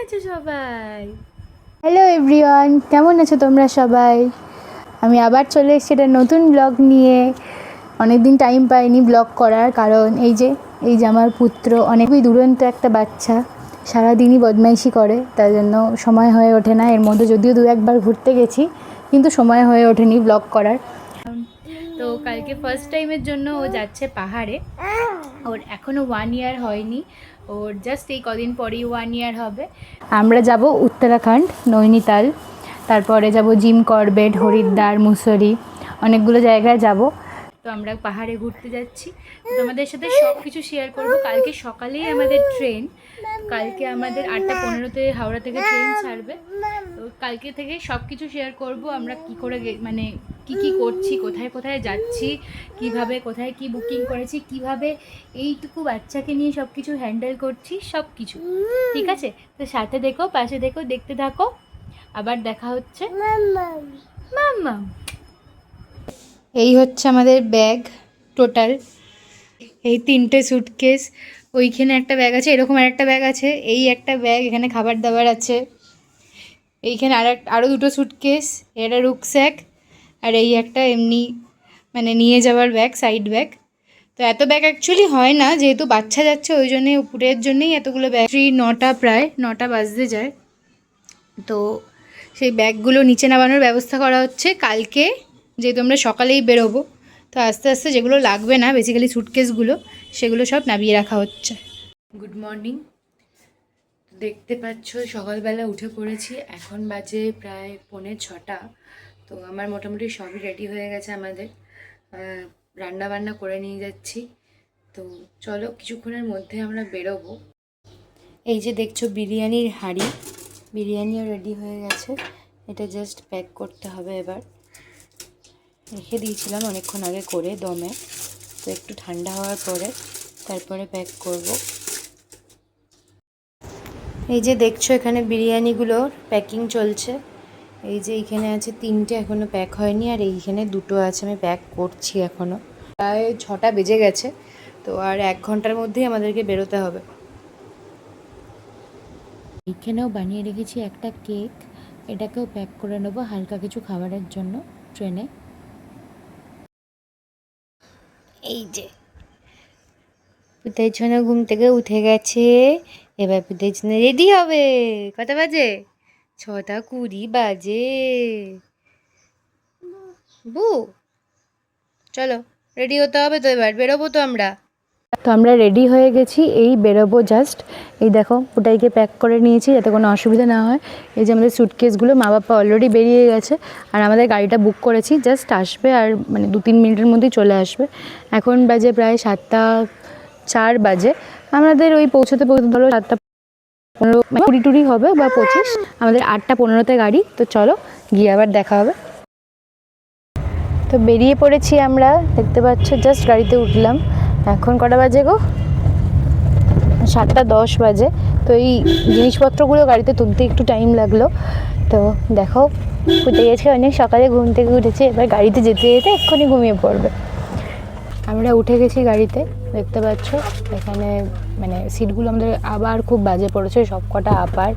আছো সবাই? Hello everyone, কেমন আছো তোমরা সবাই? আমি আবার চলে এসেছি একটা নতুন ব্লগ নিয়ে। অনেক দিন টাইম পাইনি ব্লগ করার, কারণ এই যে আমার পুত্র অনেকই দুরন্ত একটা বাচ্চা, সারাদিনই বদমাইশি করে, তাই জন্য সময় হয়ে ওঠে না। এর মধ্যে যদিও দু একবার ঘুরতে গেছি, কিন্তু সময় হয়ে ওঠেনি ব্লগ করার। তো কালকে ফার্স্ট টাইমের জন্য ও যাচ্ছে পাহাড়ে। ওর এখনও 1 ইয়ার হয়নি, ওর জাস্ট এই কদিন পরেই 1 ইয়ার হবে। আমরা যাব উত্তরাখণ্ড, নৈনিতাল, তারপরে যাব জিম করবেট, হরিদ্বার, মুসরি, অনেকগুলো জায়গায় যাব। তো আমরা পাহাড়ে ঘুরতে যাচ্ছি, তো তোমাদের সাথে সব কিছু শেয়ার করবো। কালকে সকালেই আমাদের ট্রেন, কালকে আমাদের 8:15-তে হাওড়া থেকে ট্রেন ছাড়বে। তো কালকে থেকে সব কিছু শেয়ার করব, আমরা কি করে মানে কি করছি, কোথায় কোথায় যাচ্ছি, কিভাবে কোথায় কি বুকিং করেছি, কিভাবে এইটুকু বাচ্চাকে নিয়ে সব কিছু হ্যান্ডেল করছি, সব কিছু ঠিক আছে। তো সাথে দেখো, পাশে দেখো, দেখতে থাকো। আবার দেখা হচ্ছে। মাম্মা, এই হচ্ছে আমাদের ব্যাগ টোটাল। এই 3টে স্যুটকেস, ওইখানে একটা ব্যাগ আছে, এরকম আর একটা ব্যাগ আছে, এই একটা ব্যাগ, এখানে খাবার দাবার আছে, এইখানে আরও 2টো স্যুটকেস, এটা রুকস্যাক, আর এই একটা এমনি মানে নিয়ে যাওয়ার ব্যাগ, সাইড ব্যাগ। তো এত ব্যাগ অ্যাকচুয়ালি হয় না, যেহেতু বাচ্চা যাচ্ছে ওই জন্যে, উপরের জন্যেই এতগুলো ব্যাগ। 9টা, প্রায় 9টা বাজতে যায়। তো সেই ব্যাগগুলো নিচে নামানোর ব্যবস্থা করা হচ্ছে। কালকে যেহেতু আমরা সকালেই বেরোবো, তো আস্তে আস্তে যেগুলো লাগবে না, বেসিক্যালি স্যুটকেসগুলো, সেগুলো সব নামিয়ে রাখা হচ্ছে। Good morning. দেখতে পাচ্ছ সকালবেলা উঠে পড়েছি, এখন বাজে প্রায় 5:45। তো আমার মোটামুটি সবই রেডি হয়ে গেছে, আমাদের রান্না বান্না করে নিয়ে যাচ্ছি। তো চলো কিছুক্ষণের মধ্যে আমরা বেরোবো। এই যে দেখছো বিরিয়ানির হাঁড়ি, বিরিয়ানিও রেডি হয়ে গেছে, এটা জাস্ট প্যাক করতে হবে। এবার রেখে দিয়েছিলাম অনেকক্ষণ আগে করে দমে, তো একটু ঠান্ডা হওয়ার পরে তারপরে প্যাক করব। এই যে দেখছো এখানে বিরিয়ানিগুলোর প্যাকিং চলছে। এই যে এইখানে আছে 3টে, এখনও প্যাক হয়নি, আর এইখানে 2টো আছে, আমি প্যাক করছি এখনও। প্রায় 6টা বেজে গেছে, তো আর 1 ঘন্টার মধ্যেই আমাদেরকে বেরোতে হবে। এইখানেও বানিয়ে রেখেছি একটা কেক, এটাকেও প্যাক করে নেবো হালকা কিছু খাবারের জন্য ট্রেনে। এই যে পুতাইছনা ঘুম থেকে উঠে গেছে, এবার পুতাইছনা রেডি হবে। কটা বাজে? 6:20 বাজে। বু, চলো রেডি হতে হবে, তো এবার বেরোবো তো আমরা। তো আমরা রেডি হয়ে গেছি, এই বেরোবো জাস্ট। এই দেখো পুটাইকে প্যাক করে নিয়েছি যাতে কোনো অসুবিধা না হয়। এই যে আমাদের স্যুটকেসগুলো, মা বাবা অলরেডি বেরিয়ে গেছে, আর আমাদের গাড়িটা বুক করেছি, জাস্ট আসবে, আর মানে 2-3 মিনিটের মধ্যেই চলে আসবে। এখন বাজে প্রায় 7:04 বাজে। আমাদের ওই পৌঁছতে ধরো 7:15, 20 হবে বা 25। আমাদের 8:15-তে গাড়ি, তো চলো গিয়ে আবার দেখা হবে। তো বেরিয়ে পড়েছি আমরা, দেখতে পাচ্ছ, জাস্ট গাড়িতে উঠলাম। এখন কটা বাজে গো? 7:10 বাজে। তো এই জিনিসপত্রগুলো গাড়িতে তুলতে একটু টাইম লাগলো। তো দেখো উঠে গেছে, অনেক সকালে ঘুম থেকে উঠেছে, এবার গাড়িতে যেতে যেতে এক্ষুনি ঘুমিয়ে পড়বে। আমরা উঠে গেছি গাড়িতে, দেখতে পাচ্ছ এখানে মানে সিটগুলো আমাদের আবার খুব বাজে পড়েছে, সব কটা আপার,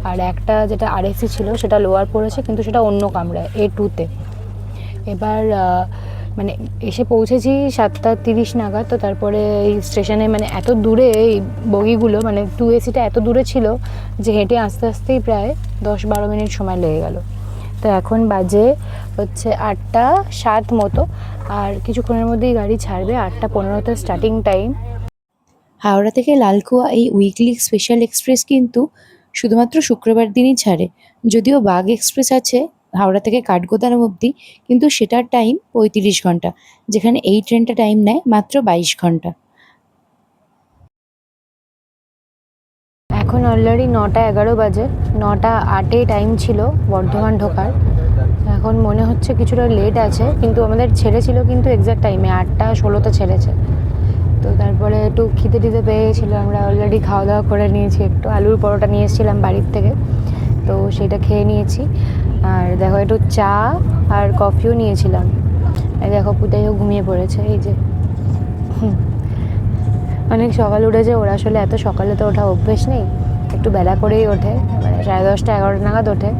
আর একটা যেটা আরএসি ছিল সেটা লোয়ার পড়েছে, কিন্তু সেটা অন্য কামরায়, A2-তে। এবার মানে এসে পৌঁছেছি 7:30 নাগাদ। তো তারপরে এই স্টেশনে মানে এত দূরে এই বগিগুলো, মানে 2AC-টা এত দূরে ছিল যে হেঁটে আস্তে আস্তেই প্রায় 10-12 মিনিট সময় লেগে গেল। তো এখন বাজে হচ্ছে 8:07 মতো, আর কিছুক্ষণের মধ্যেই গাড়ি ছাড়বে। 8:15-তে স্টার্টিং টাইম। হাওড়া থেকে লালকুয়া এই উইকলি স্পেশাল এক্সপ্রেস কিন্তু শুধুমাত্র শুক্রবার দিনই ছাড়ে। যদিও বাগ এক্সপ্রেস আছে হাওড়া থেকে কাঠগোদাম অবধি, কিন্তু সেটার টাইম 35 ঘন্টা, যেখানে এই ট্রেনটা টাইম নেয় মাত্র 22 ঘন্টা। এখন অলরেডি 9:11 বাজে, 9:08-এ টাইম ছিল বর্ধমান ঢোকার। এখন মনে হচ্ছে কিছুটা লেট আছে, কিন্তু আমাদের ছেড়েছিল কিন্তু এক্স্যাক্ট টাইমে 8:16-তে ছেড়েছে। তো তারপরে একটু খিদে টিদে পেয়েছিল, আমরা অলরেডি খাওয়া দাওয়া করে নিয়েছি, একটু আলুর পরোটা নিয়ে এসেছিলাম বাড়ির থেকে, তো সেটা খেয়ে নিয়েছি। আর দেখো একটু চা আর কফিও নিয়েছিলাম। এই দেখো পুতাইও ঘুমিয়ে পড়েছে, এই যে অনেক সকাল উঠেছে, ওরা আসলে এত সকালে তো ওঠা অভ্যেস নেই, একটু বেলা করেই ওঠে, মানে 10:30 11টা নাগাদ ওঠে।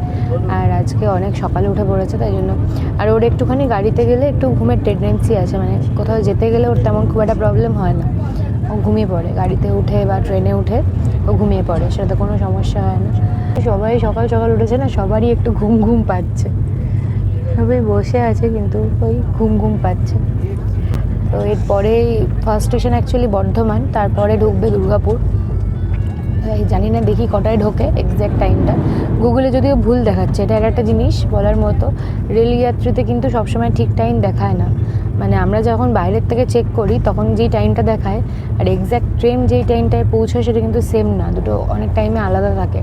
আর আজকে অনেক সকালে উঠে পড়েছে, তাই জন্য। আর ওর একটুখানি গাড়িতে গেলে একটু ঘুমের টেন্ডেন্সি আছে, মানে কোথাও যেতে গেলে ওর তেমন খুব একটা প্রবলেম হয় না, ও ঘুমিয়ে পড়ে গাড়িতে উঠে বা ট্রেনে উঠে, ও ঘুমিয়ে পড়ে, সেটাতে কোনো সমস্যা হয় না। সবাই সকাল সকাল উঠেছে না, সবারই একটু ঘুম ঘুম পাচ্ছে, সবাই বসে আছে কিন্তু ওই ঘুম ঘুম পাচ্ছে। তো এরপরেই ফার্স্ট স্টেশন অ্যাকচুয়ালি বর্ধমান, তারপরে ঢুকবে দুর্গাপুর। জানি না দেখি কটায় ঢোকে এক্স্যাক্ট টাইমটা, গুগলে যদিও ভুল দেখাচ্ছে। এটা একটা জিনিস বলার মতো, রেল যাত্রীতে কিন্তু সবসময় ঠিক টাইম দেখায় না, মানে আমরা যখন বাইরের থেকে চেক করি তখন যেই টাইমটা দেখায় আর এক্স্যাক্ট ট্রেন যেই টাইমটায় পৌঁছায় সেটা কিন্তু সেম না, দুটো অনেক টাইমে আলাদা থাকে।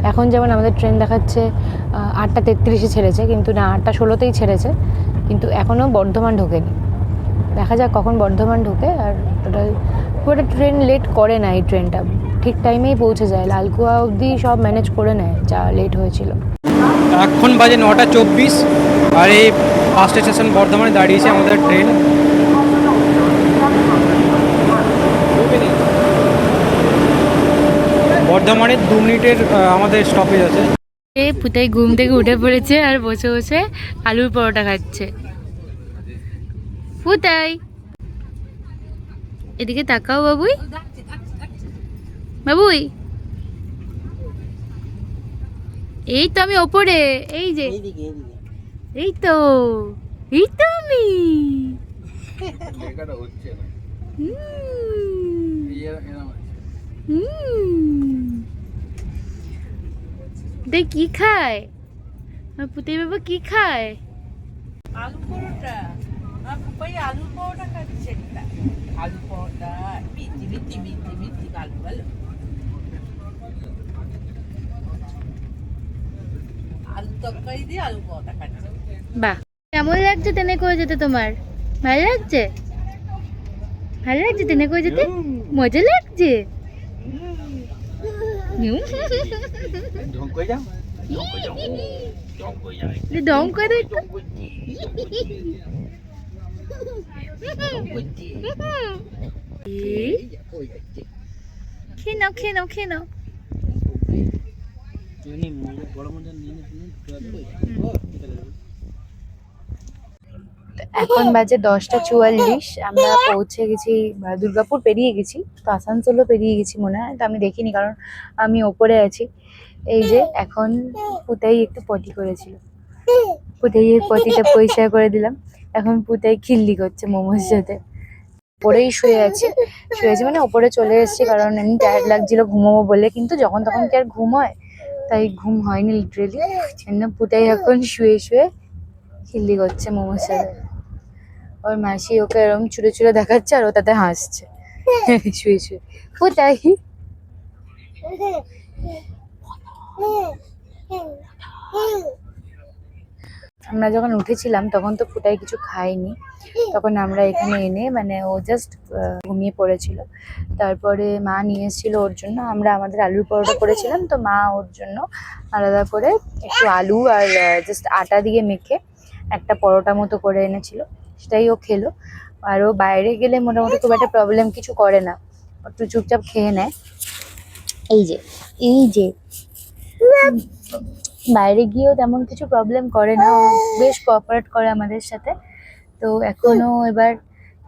এখন যেমন আমাদের ট্রেন দেখাচ্ছে 8:33-এ ছেড়েছে, কিন্তু না 8:16-তেই ছেড়েছে, কিন্তু এখনও বর্ধমান ঢোকেনি। দেখা যাক কখন বর্ধমান ঢোকে। আর টোটাল খুব একটা ট্রেন লেট করে না, এই ট্রেনটা ঠিক টাইমেই পৌঁছে যায়, লালকুয়া অবধি সব ম্যানেজ করে নেয় যা লেট হয়েছিল। এখন বাজে 9:24 আর এই ফার্স্ট স্টেশন বর্ধমানে দাঁড়িয়েছে আমাদের ট্রেন। বর্ধমানে 2 মিনিটের আমাদের স্টপেজ আছে। পুতাই ঘুম থেকে উঠে পড়েছে আর বসে বসে আলুর পরোটা খাচ্ছে। পুতাই এদিকে তাকাও বাবুই, বাবুই এই তো আমি ওপরে, এই যে এই তো এই তো আমি দেখ কি খায় আমার পুতাই বাবা, কি খায়? আলু পরোটা। আমার পুপাই আলু পরোটা খাচ্ছে একটা। আলু পরোটা মিষ্টি মিষ্টি মিষ্টি মিষ্টি ভালো ভালো। আলু তরকারি দিয়ে আলু পরোটা খাচ্ছে। বাহ, কেমন লাগছে ট্রেনে করে যেতে তোমার? ভালো লাগছে? ভালো লাগছে ট্রেনে করে যেতে? মজা লাগছে? ঢং করে দাও একটু। খেয়ে নাও খেয়ে নাও খেয়ে নাও। এখন বাজে 10:44, আমরা পৌঁছে গেছি দুর্গাপুর, পেরিয়ে গেছি তো, আসানসোলও পেরিয়ে গেছি মনে হয়, তো আমি দেখিনি কারণ আমি ওপরে আছি। এই যে এখন পুতাই একটু পটি করেছিল, পুতাইয়ের পটিটা পরিষ্কার করে দিলাম। এখন পুতাই খিল্লি করছে মোমোর সাথে। ওপরেই শুয়েছি মানে ওপরে চলে এসেছি কারণ এমনি টায়ার্ড লাগছিল ঘুমোবো বলে, কিন্তু যখন তখন কি আর ঘুম হয়, তাই ঘুম হয়নি লিটারেলি। পুতাই এখন শুয়ে শুয়ে খিল্লি করছে মোমোর সাথে। ওর মাসি ওকে এরকম ছুড়ে ছুড়ে দেখাচ্ছে আর ও তাতে হাসছে শুয়ে শুয়ে। পুতাই আমরা যখন উঠেছিলাম তখন তো পুতাই কিছু খায়নি, তখন আমরা এখানে এনে মানে ও জাস্ট ঘুমিয়ে পড়েছিল। তারপরে মা নিয়ে এসেছিল ওর জন্য, আমরা আমাদের আলুর পরোটা করেছিলাম, তো মা ওর জন্য আলাদা করে একটু আলু আর জাস্ট আটা দিয়ে মেখে একটা পরোটা মতো করে এনেছিল, সেটাই ও খেলো। আর ও বাইরে গেলে মোটামুটি খুব একটা প্রবলেম কিছু করে না, একটু চুপচাপ খেয়ে নেয়। এই যে এই যে বাইরে গিয়েও তেমন কিছু প্রবলেম করে না, ও বেশ কোঅপারেট করে আমাদের সাথে। তো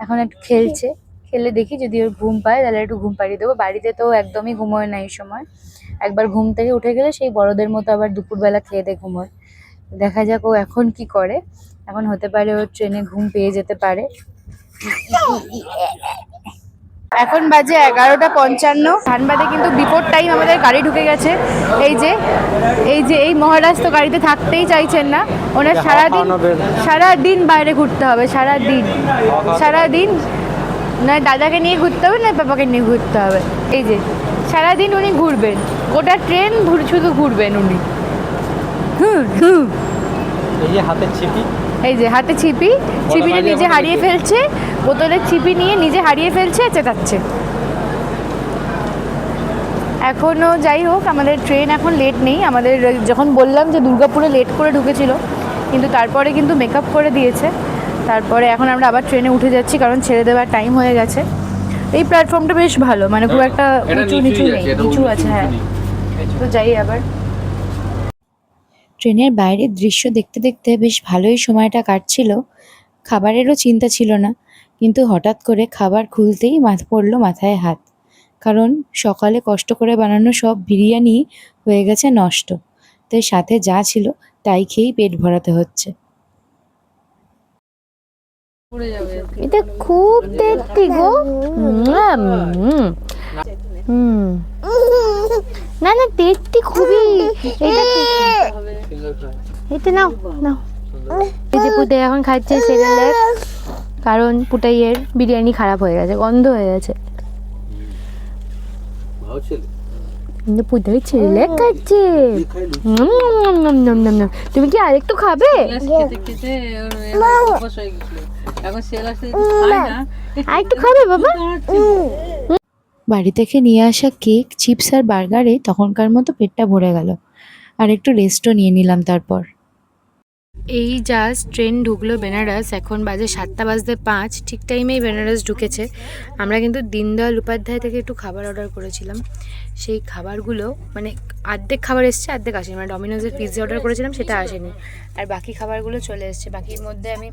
এখন একটু খেলছে, খেলে দেখি যদি ওর ঘুম পায় তাহলে একটু ঘুম পাড়িয়ে দেবো। বাড়িতে তো একদমই ঘুমোয় না এই সময়, একবার ঘুম থেকে উঠে গেলে সেই বড়দের মতো আবার দুপুরবেলা খেয়ে দিয়ে ঘুমোয়। দেখা যাক ও এখন কি করে, এখন হতে পারে ওর ট্রেনে ঘুম পেয়ে যেতে পারে। এখন বাজে 11:55, ধানবাদে কিন্তু বিফোর টাইম আমাদের সারাদিন ঢুকে গেছে। এই মহারাজ তো গাড়িতে থাকতেই চাইছেন না, ওনার সারাদিন বাইরে ঘুরতে হবে, সারাদিন নয় দাদাকে নিয়ে ঘুরতে হবে না পাপাকে নিয়ে ঘুরতে হবে। এই যে সারাদিন উনি ঘুরবেন, গোটা ট্রেন শুধু ঘুরবেন উনি। এই যে হাতে ছিপি, এই যে হাতে ছিপিটা নিজে হারিয়ে ফেলছে, বোতলের ছিপি নিয়ে নিজে হারিয়ে ফেলছে, চেঁচাচ্ছে। এখনও যাই হোক আমাদের ট্রেন এখন লেট নেই। আমাদের যখন বললাম যে দুর্গাপুরে লেট করে ঢুকেছিল, কিন্তু তারপরে কিন্তু মেকআপ করে দিয়েছে। তারপরে এখন আমরা আবার ট্রেনে উঠে যাচ্ছি কারণ ছেড়ে দেওয়ার টাইম হয়ে গেছে। এই প্ল্যাটফর্মটা বেশ ভালো, মানে খুব একটা উঁচু নিচু নেই, নিচু আছে। হ্যাঁ তো যাই আবার। ট্রেনের বাইরের দৃশ্য দেখতে দেখতে বেশ ভালোই সময়টা কাটছিল। খাবারেরও চিন্তা ছিল না, কিন্তু হঠাৎ করে খাবার খুলতেই পড়লো মাথায় হাত। কারণ সকালে কষ্ট করে বানানো সব বিরিয়ানি হয়ে গেছে নষ্ট, তাই সাথে যা ছিল তাই খেয়েই পেট ভরাতে হচ্ছে। এটা খুব টেস্টি গো। হুম, না না টেস্টি খুবই। এটা নাও নাও। এই যে পুটাই এখন খাচ্ছে সেরেলাক, কারণ পুটাইয়ের বিরিয়ানি খারাপ হয়ে গেছে, গন্ধ হয়ে গেছে। কিন্তু পুটাই সেরেলাক খাচ্ছে। তুমি কি আরেকটু খাবে? আরেকটু খাবে বাবা? বাড়ি থেকে নিয়ে আসা কেক, চিপস আর বার্গারে তখনকার মতো পেটটা ভরে গেল। আর একটু রেস্টও নিয়ে নিলাম তারপর। এই জাস্ট ট্রেন ঢুকলো বেনারস, এখন বাজে 7:05, ঠিক টাইমেই বেনারস ঢুকেছে। আমরা কিন্তু দীনদয়াল উপাধ্যায় থেকে একটু খাবার অর্ডার করেছিলাম, সেই খাবারগুলো মানে অর্ধেক খাবার এসছে অর্ধেক আসেনি, মানে ডমিনোজের পিৎজা অর্ডার করেছিলাম সেটা আসেনি, আর বাকি খাবারগুলো চলে এসছে। বাকির মধ্যে আমি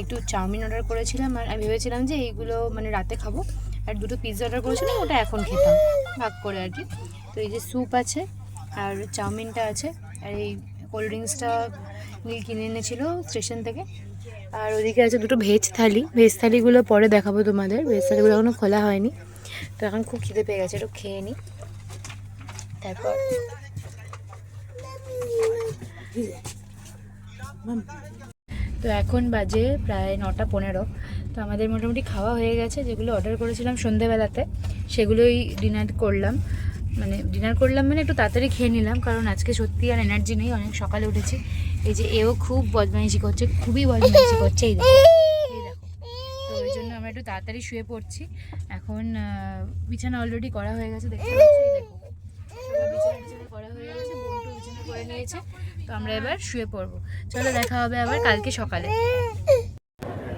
একটু চাউমিন অর্ডার করেছিলাম, আর আমি ভেবেছিলাম যে এইগুলো মানে রাতে খাবো, আর দুটো পিৎজা অর্ডার করেছিলাম ওটা এখন খেতাম ভাগ করে আর কি। তো এই যে স্যুপ আছে আর চাউমিনটা আছে, আর এই কোল্ড ড্রিঙ্কসটা নীল কিনে এনেছিল স্টেশন থেকে, আর ওদিকে আছে দুটো ভেজ থালি। ভেজ থালিগুলো পরে দেখাবো তোমাদের, ভেজ থালিগুলো এখনও খোলা হয়নি। তো এখন খুব খিদে পেয়ে গেছে, একটু খেয়ে নিই তারপর। তো এখন বাজে প্রায় 9:15। তো আমাদের মোটামুটি খাওয়া হয়ে গেছে, যেগুলো অর্ডার করেছিলাম সন্ধেবেলাতে সেগুলোই ডিনার করলাম, মানে একটু তাড়াতাড়ি খেয়ে নিলাম, কারণ আজকে সত্যি আর এনার্জি নেই, অনেক সকালে উঠেছি। এই যে এও খুব বদমাইশি করছে, খুবই বদমাইশি করছে, এই দেখো। তো ওই জন্য আমরা একটু তাড়াতাড়ি শুয়ে পড়ছি। এখন বিছানা অলরেডি করা হয়ে গেছে, দেখতে পাচ্ছি, এই দেখো বিছানা করা হয়ে গেছে, বোনটু বিছানা করে নিয়েছে। তো আমরা এবার শুয়ে পড়বো, চলো দেখা হবে আবার কালকে সকালে।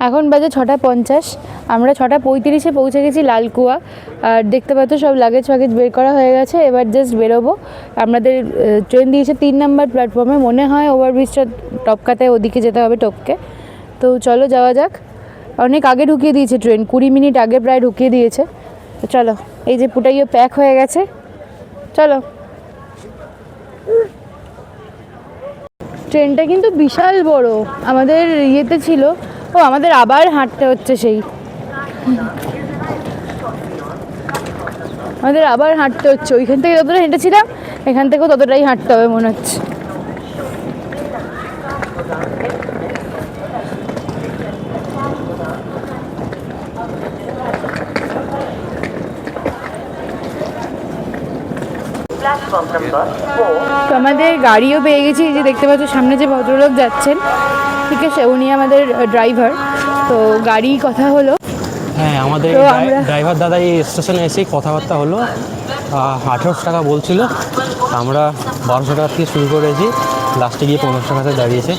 এখন বাজে 6:50, আমরা 6:35 পৌঁছে গেছি লালকুয়া। আর দেখতে পাচ্ছ সব লাগেজ ফাগেজ বের করা হয়ে গেছে, এবার জাস্ট বেরোবো। আমাদের ট্রেন দিয়েছে 3 নম্বর প্ল্যাটফর্মে, মনে হয় ওভারব্রিজটা টপকাতে, ওদিকে যেতে হবে টপকে। তো চলো যাওয়া যাক। অনেক আগে ঢুকিয়ে দিয়েছে ট্রেন, 20 মিনিট আগে প্রায় ঢুকিয়ে দিয়েছে। তো চলো, এই যে পুটাইও প্যাক হয়ে গেছে, চলো। ট্রেনটা কিন্তু বিশাল বড়, আমাদের ইয়েতে ছিল। ও আমাদের আবার হাঁটতে হচ্ছে, আমাদের আবার হাঁটতে হচ্ছে। ওইখান থেকে যতটা হেঁটেছিলাম এখান থেকেও ততটাই হাঁটতে হবে মনে হচ্ছে। তো আমাদের গাড়িও পেয়ে গেছি, যে দেখতে পাচ্ছ সামনে যে ভদ্রলোক যাচ্ছেন, ঠিক আছে, উনি আমাদের ড্রাইভার। তো গাড়ি কথা হলো, হ্যাঁ আমাদের তো আমরা- ড্রাইভার দাদা এই স্টেশনে এসে কথাবার্তা হলো, 1800 টাকা বলছিল, আমরা 1200 টাকা থেকে শুরু করেছি, লাস্টে গিয়ে 1500 টাকাতে দাঁড়িয়েছে।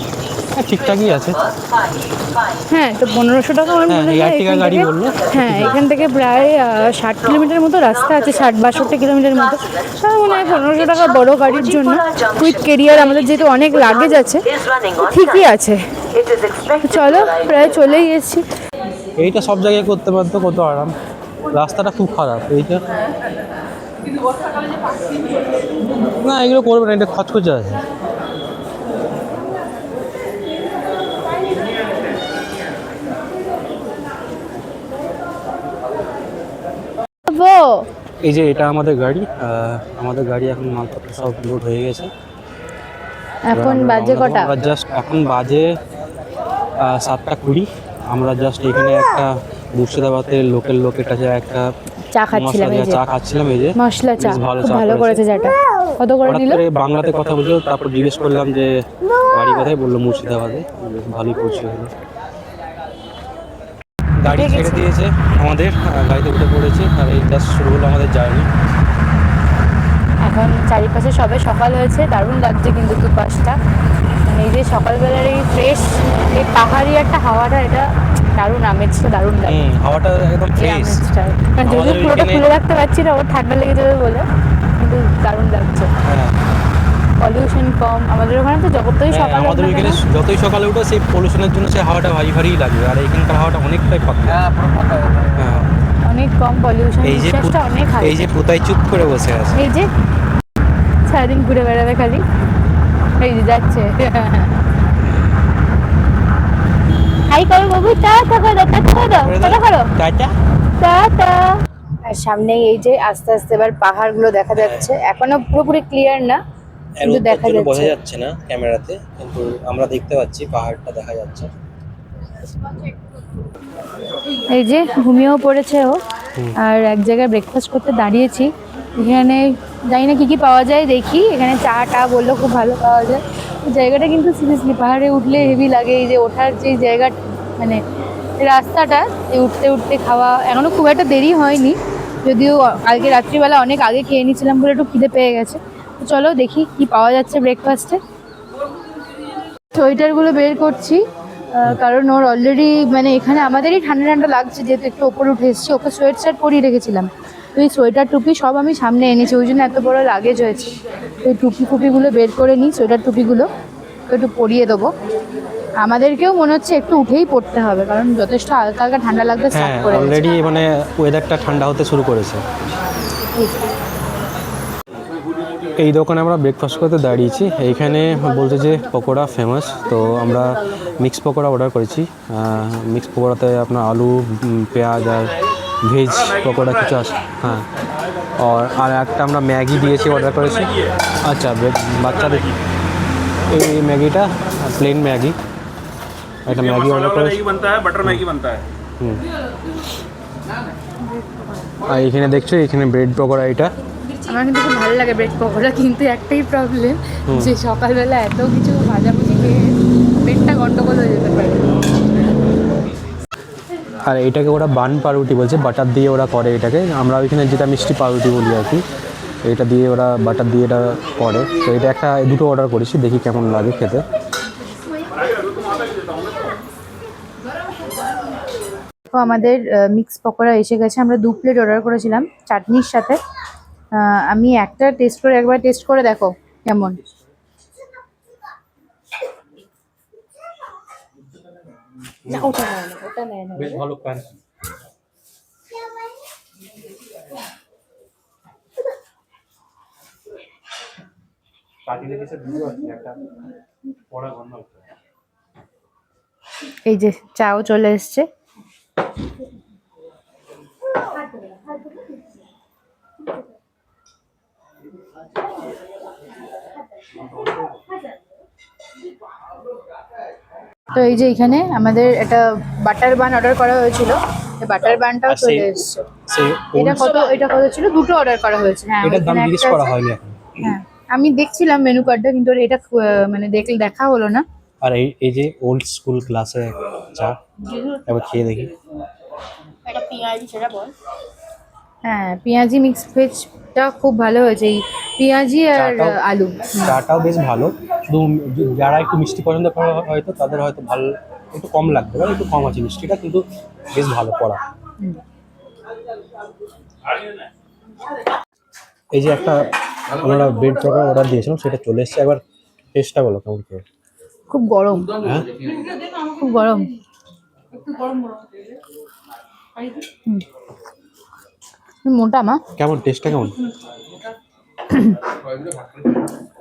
হ্যাঁ ঠিকঠাকই আছে। হ্যাঁ তো 1500 টাকা আমার হ্যাঁ, মনে এই হয় আর্টিকা এখান গাড়ি থেকে- বললো। হ্যাঁ এখান থেকে প্রায় 60 কিলোমিটার মতো রাস্তা আছে, 60-62 কিলোমিটার মতো। তার মনে হয় 1500 টাকা বড় গাড়ির জন্য। কুইক কেরিয়ার, আমাদের যেহেতু অনেক লাগেজ আছে, তো ঠিকই আছে। চলো প্রায় চলেই এসেছি। এইটা সব জায়গায় করতে পারতো, কত আরাম। রাস্তাটা খুব খারাপ এইটা, না এগুলো করবে না, এটা খচখচে আছে। এই যে এটা আমাদের গাড়ি, আমাদের গাড়ি এখন মালপত্র সব লোড হয়ে গেছে। এখন বাজে কটা? জাস্ট এখন বাজে 7:20। আমরা জাস্ট এখানে একটা মুর্শিদাবাদের লোকের কাছে একটা চা খাচ্ছিলাম, এই যে চা খাচ্ছিলাম, এই যে মশলা চা, বেশ খুব ভালো করেছে চাটা। কত করে হঠাৎ নিল? করে বাংলাতে কথা বলছিল, তারপর জিজ্ঞেস করলাম যে গাড়ি কোথায়, বললো মুর্শিদাবাদে। বেশ ভালোই পৌঁছে গেলো। গাড়ি ছেড়ে দিয়েছে আমাদের, গাড়িতে উঠে পড়েছে, আর এই জাস্ট শুরু হলো আমাদের জার্নি। এখন চারিপাশে সবে সকাল হয়েছে, দারুণ লাগছে কিন্তু দুপাশটা। মানে এই যে সকালবেলার এই ফ্রেশ, এই পাহাড়ি একটা হাওয়াটা, এটা দারুণ আমেজটা, দারুণ লাগে হাওয়াটা একদম এই ফ্রেশ। আমেজটা। যদিও আমাদের পুরোটা এখানে- খুলে রাখতে পারছি না, ওর ঠান্ডা লেগে যাবে বলে, কিন্তু দারুণ লাগছে। হ্যাঁ পলিউশন কম। আমাদের ওখানে তো যতই হ্যাঁ, সকালে আমাদের ওঠা ওইখানে কেন, যতই সকালে উঠে সেই পলিউশনের জন্য সেই হাওয়াটা ভারী ভারী লাগবে, আর এখানকার হাওয়াটা অনেকটাই ফাঁকা। হ্যাঁ, অনেক কম পলিউশন, এই যে নিঃশ্বাসটা অনেক এই হালকা। যে পুতাই চুপ করে বসে আছে। এই যে সারাদিন ঘুরে বেড়াবে খালি, এই যে যাচ্ছে। হাই করো বাবু, টাটা করো, টাটা করো, টাটা। টাটা। আর সামনেই এই যে আস্তে আস্তে এবার পাহাড়গুলো দেখা যাচ্ছে, এখনো পুরোপুরি ক্লিয়ার না কিন্তু দেখা বোঝা যাচ্ছে। যাচ্ছে না ক্যামেরাতে, কিন্তু আমরা দেখতে পাচ্ছি পাহাড়টা দেখা যাচ্ছে। এই যে ঘুমিয়েও পড়েছে ও। আর এক জায়গায় ব্রেকফাস্ট করতে দাঁড়িয়েছি, এখানে জানি না কি কি পাওয়া যায়, দেখি। এখানে চা টা বললো খুব ভালো পাওয়া যায়। জায়গাটা কিন্তু সিরিয়াসলি পাহাড়ে উঠলে হেভি লাগে। এই যে ওঠার যে জায়গা, মানে রাস্তাটা, এই উঠতে উঠতে খাওয়া, এখনো খুব একটা দেরি হয়নি, যদিও কালকে রাত্রিবেলা অনেক আগে খেয়ে নিয়েছিলাম বলে একটু খিদে পেয়ে গেছে। তো চলো দেখি কি পাওয়া যাচ্ছে ব্রেকফাস্টে। সোয়েটারগুলো বের করছি, কারণ ওর অলরেডি মানে এখানে আমাদেরই ঠান্ডা ঠান্ডা লাগছে, যেহেতু একটু ওপরে উঠে এসেছি। ওকে সোয়েট শার্ট পরিয়ে রেখেছিলাম, তো এই সোয়েটার টুপি সব আমি সামনে এনেছি, ওই জন্য এত বড় লাগেজ হয়েছে। তো এই টুপি ফুপিগুলো বের করে নিই, সোয়েটার টুপিগুলো একটু পরিয়ে দেবো। আমাদেরকেও মনে হচ্ছে একটু উঠেই পড়তে হবে, কারণ যথেষ্ট হালকা হালকা ঠান্ডা লাগতে হ্যাঁ, স্টার্ট করে গেছে। অলরেডি মানে ওয়েদারটা ঠান্ডা হতে শুরু করেছে। এই দোকানে আমরা ব্রেকফাস্ট করতে দাঁড়িয়েছি। এইখানে বলছে যে পকোড়া ফেমাস, তো আমরা মিক্স পকোড়া অর্ডার করেছি। মিক্স পকোড়াতে আপনার আলু, পেঁয়াজ আর ভেজ পকোড়া কিছু আছে। হ্যাঁ, আর একটা আমরা ম্যাগি দিয়েছি, অর্ডার করেছি। আচ্ছা, বাচ্চাদের এই ম্যাগিটা প্লেন ম্যাগি, একটা ম্যাগি অর্ডার করেছি। बनता है बटर मैगी बनता है। আর এখানে দেখছো, এখানে ব্রেড পকোড়া এটা। আমার কিন্তু খুব ভালো লাগে ব্রেড পকোড়া, কিন্তু একটাই প্রবলেম যে সকালবেলা এত কিছু ভাজাভুজি খেয়ে পেটটা গন্ডগোল হয়ে যেতে পারে। আর এটাকে ওরা বান পাউরুটি বলছে, বাটার দিয়ে ওরা করে এটাকে। আমরা ওইখানে যেটা মিষ্টি পাউরুটি বলি আর কি, এটা দিয়ে ওরা বাটার দিয়ে এটা করে। তো এটা দুটো অর্ডার করেছি, দেখি কেমন লাগে খেতে। তো আমাদের মিক্স পকোড়া এসে গেছে। আমরা 2 প্লেট অর্ডার করেছিলাম চাটনির সাথে। আমি একটা একবার টেস্ট করে দেখো কেমন। ওটা নেয় না। বেশ ভালো প্যান। এই যে চাও চলে এসছে। তো এই যে এখানে আমাদের একটা বাটার বান অর্ডার করা হয়েছিল, বাটার বানটাও চলে এসছে। এটা কত ছিল? দুটো অর্ডার করা হয়েছে। হ্যাঁ, এটার দাম ওখানে জিজ্ঞেস একটা করা আছে। হয়নি এখন। হ্যাঁ, আমি দেখছিলাম মেনু কার্ডটা, কিন্তু এটা মানে দেখা হলো না। আর এই যে ওল্ড স্কুল ক্লাসে চা, এবার খেয়ে দেখি। এটা পেঁয়াজি, সেটা বল। হ্যাঁ, পেঁয়াজি মিক্স ভেজটা খুব ভালো হয়েছে, এই পেঁয়াজি আর আলু। চাটাও বেশ ভালো, শুধু যারা একটু মিষ্টি পছন্দ করে হয়তো তাদের হয়তো ভালো, একটু কম লাগতে পারে, একটু কম আছে মিষ্টিটা, কিন্তু বেশ ভালো করা। এই যে একটা আমরা ব্রেড পকোড়া অর্ডার দিয়েছিলাম, সেটা চলে এসেছে। একবার টেস্টটা বলো কেমন করে। খুব গরম, হ্যাঁ, খুব গরম। মোটা মা, কেমন টেস্টটা কেমন?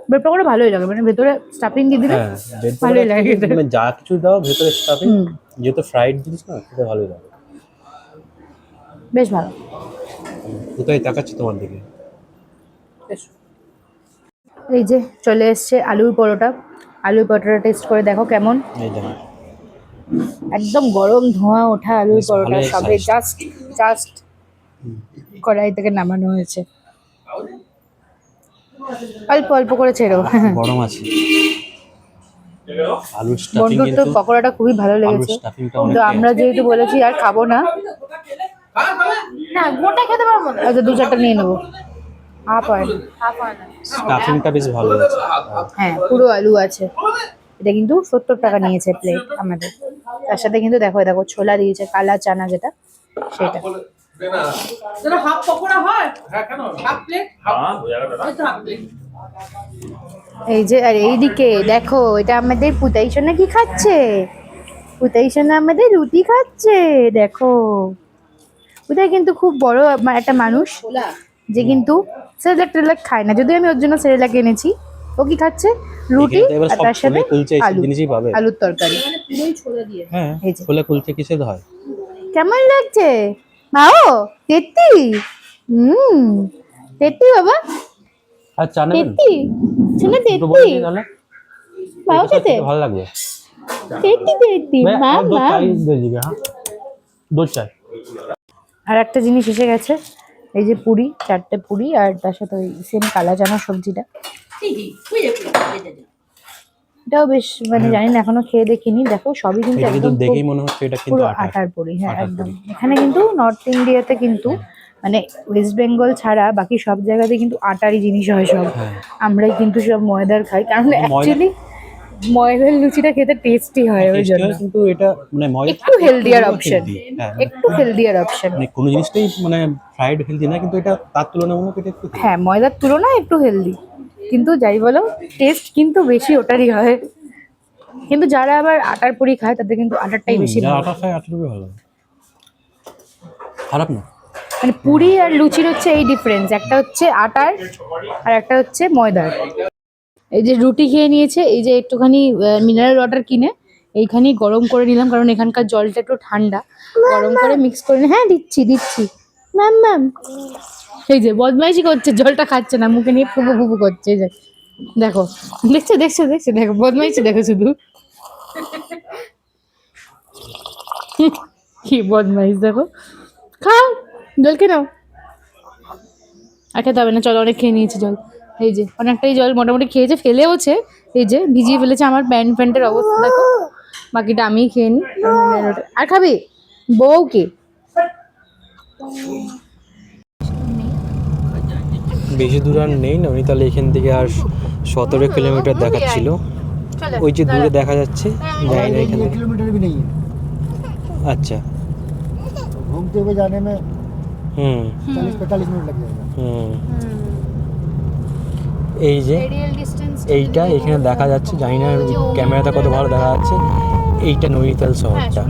ব্রেড পকোড়া ভালোই লাগে, মানে ভেতরে স্টাফিং দিয়ে দিলে হ্যাঁ, ব্রেড ভালোই লাগে পকোড়া খেতে। মানে যা কিছু দাও ভেতরে স্টাফিং, যেহেতু ফ্রাইড জিনিস না, খেতে ভালোই লাগে। বেশ ভালো। কোথায় তাকাচ্ছি তোমার দিকে। এই যে চলে এসছে আলুর পরোটা। আলুর পরোটা টেস্ট করে দেখো কেমন। এই দেখো, একদম গরম ধোঁয়া ওঠা আলুর বেশ পরোটা, ভালোই সবে size। জাস্ট কড়াই থেকে নামানো হয়েছে। অল্প অল্প করে ছেড়ো। গরম আছে। আলুর স্টাফিং বন্ধুর তো কিন্তু পকোড়াটা খুবই ভালো আলুর লেগেছে, স্টাফিংটা কিন্তু অনেক আমরা যেহেতু বলেছি আর খাবো না, না গোটা খেতে পারবো না, আচ্ছা 2-4টা নিয়ে নেবো। হাফ হয় না। স্টাফিংটা বেশ ভালো আছে। হ্যাঁ, পুরো আলু আছে। এটা কিন্তু 70 টাকা নিয়েছে প্লেট আমাদের। তার সাথে কিন্তু দেখো ছোলা দিয়েছে, কালা চানা যেটা, সেটা। হাফ পকোড়া হয়? হ্যাঁ, কেন হাফ প্লেট? हाँ हो जाएगा दादा। Half plate. এই যে আর এইদিকে দেখো, এটা আমাদের পুতাই সোনা কি খাচ্ছে। পুতাই সোনা আমাদের রুটি খাচ্ছে দেখো। পুতাই কিন্তু খুব বড় একটা মানুষ, যে কিন্তু সেরেলাক টেরেলাক খায় না, যদিও আমি ওর জন্য সেরেলাক এনেছি। ও কি খাচ্ছে? রুটি এখানে তো এবার আর সব তার সাথে ছোলে কুলচে এইসব আলু, জিনিসই পাবে। আলুর তরকারি। হ্যাঁ, এই যে। ছোলে কুলচে কিসের হয়? কেমন লাগছে মাও? তেত্তি? তেত্তি বাবা, আর চা নেবেন? তেত্তি শোনা, দুটো বলে তেত্তি দিই তাহলে, মাও এটার সাথে খেতে, খেতে ভালো লাগবে। তেত্তি তেত্তি मैं মা और दो মা। चाय दे दीजिए। हाँ, दो चाय। আর একটা জিনিস এসে গেছে, এই যে পুরি, 4টে পুরি আর তার সাথে ওই সেম কালা চানা সবজিটা। এটাও বেশ মানে জানি না, এখনো খেয়ে দেখিনি। দেখো সবই কিন্তু এটা কিন্তু একদম দেখেই খুব মনে হচ্ছে এটা কিন্তু পুরো আটার। আটার পুরি। হ্যাঁ আটার একদম। পুরি। এখানে কিন্তু নর্থ ইন্ডিয়াতে কিন্তু মানে ওয়েস্ট বেঙ্গল ছাড়া বাকি সব জায়গাতে কিন্তু আটারই জিনিস হয় সব। হ্যাঁ। আমরাই কিন্তু সব ময়দার খাই, কারণ ময়দা- অ্যাকচুয়ালি ময়দার লুচিটা খেতে টেস্টি হয় ওই টেস্টি জন্য। হয়, কিন্তু এটা মানে ময়দা একটু হেলদিয়ার অপশন, হ্যাঁ, একটু হেলদিয়ার অপশন। মানে কোনো জিনিসটাই মানে ফ্রাইড হেলদি না, কিন্তু এটা তার তুলনামূলক এটা একটু healthy। হ্যাঁ ময়দার তুলনায় একটু হেলদি, কিন্তু যাই বলো টেস্ট কিন্তু বেশি ওটারই হয়। কিন্তু যারা আবার আটার পুরি খায় তাদের কিন্তু আটারটাই বেশি যা ভালো। আটা খায় আটার পুরি ভালো, খারাপ না। মানে পুরি আর লুচির হচ্ছে এই ডিফারেন্স, একটা হচ্ছে আটার আর একটা হচ্ছে ময়দার। এই যে রুটি খেয়ে নিয়েছে, এই যে একটুখানি মিনারেল ওয়াটার কিনে এইখানেই গরম করে নিলাম, কারণ এখানকার জলটা একটু ঠান্ডা। গরম করে মিক্স করে হ্যাঁ দিচ্ছি দিচ্ছি ম্যাম ম্যাম। এই যে বদমাইশি করছে, জলটা খাচ্ছে না, মুখে নিয়ে ফুবু ফুবু করছে। এই যে দেখো, দেখছো দেখছো দেখছো, দেখো বদমাইশি দেখো শুধু। কি বদমাইশ দেখো। খাও, জল খেয়ে নাও। আর খেতে হবে না, চলো অনেক খেয়ে নিয়েছি জল। এই যে অনেকটাই জল মোটামুটি খেয়েছে, ফেলেওছে। এই যে ভিজিয়ে ফেলেছে, আমার প্যান্টের অবস্থা দেখো। বাকিটা আমিই খেয়ে নিই। আর খাবি? বউ কি? বেশি দূর আর নেই নৈনিতাল, এখান থেকে আর 17 কিলোমিটার দেখাচ্ছিল। ওই যে দূরে দেখা যাচ্ছে, জানি না এখান থেকে। किलोमीटर भी नहीं है, আচ্ছা। घूमते हुए जाने में হুম 40-45 मिनट लग जाएगा। হুম। এই যে এইটা এখানে দেখা যাচ্ছে, জানি না ক্যামেরাতে কত ভালো দেখা যাচ্ছে। এইটা নৈনিতাল শহরটা।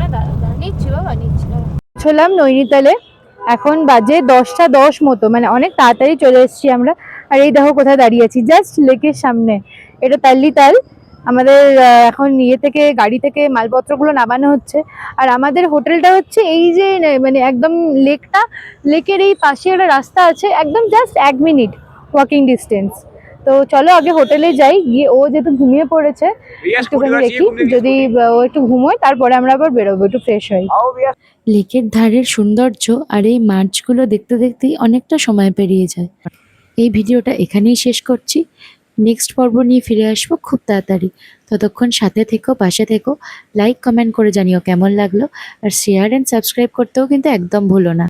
ছিলাম নৈনিতালে, এখন বাজে 10টা 10 মতো, মানে অনেক তাড়াতাড়ি চলে এসেছি আমরা। আর এই দেখো কোথায় দাঁড়িয়ে আছি, জাস্ট লেকের সামনে। এটা তাল্লিতাল। আমাদের এখন ইয়ে থেকে গাড়ি থেকে মালপত্রগুলো নামানো হচ্ছে। আর আমাদের হোটেলটা হচ্ছে এই যে মানে একদম লেকটা, লেকের এই পাশে একটা রাস্তা আছে, একদম জাস্ট 1 মিনিট ওয়াকিং ডিস্টেন্স। তো চলো আগে হোটেলে যাই, গিয়ে ও যেহেতু ঘুমিয়ে পড়েছে একটুখানি দেখি, যদি ও একটু ঘুমোয় তারপরে আমরা আবার বেরোবো, একটু ফ্রেশ হই। লেকের ধারের সৌন্দর্য আর এই মাছগুলো দেখতে দেখতেই অনেকটা সময় পেরিয়ে যায়। এই ভিডিওটা এখানেই শেষ করছি। নেক্সট পর্ব নিয়ে ফিরে আসবো খুব তাড়াতাড়ি। ততক্ষণ সাথে থেকো, পাশে থেকো, লাইক কমেন্ট করে জানিও কেমন লাগলো। আর শেয়ার অ্যান্ড সাবস্ক্রাইব করতেও কিন্তু একদম ভুলো না।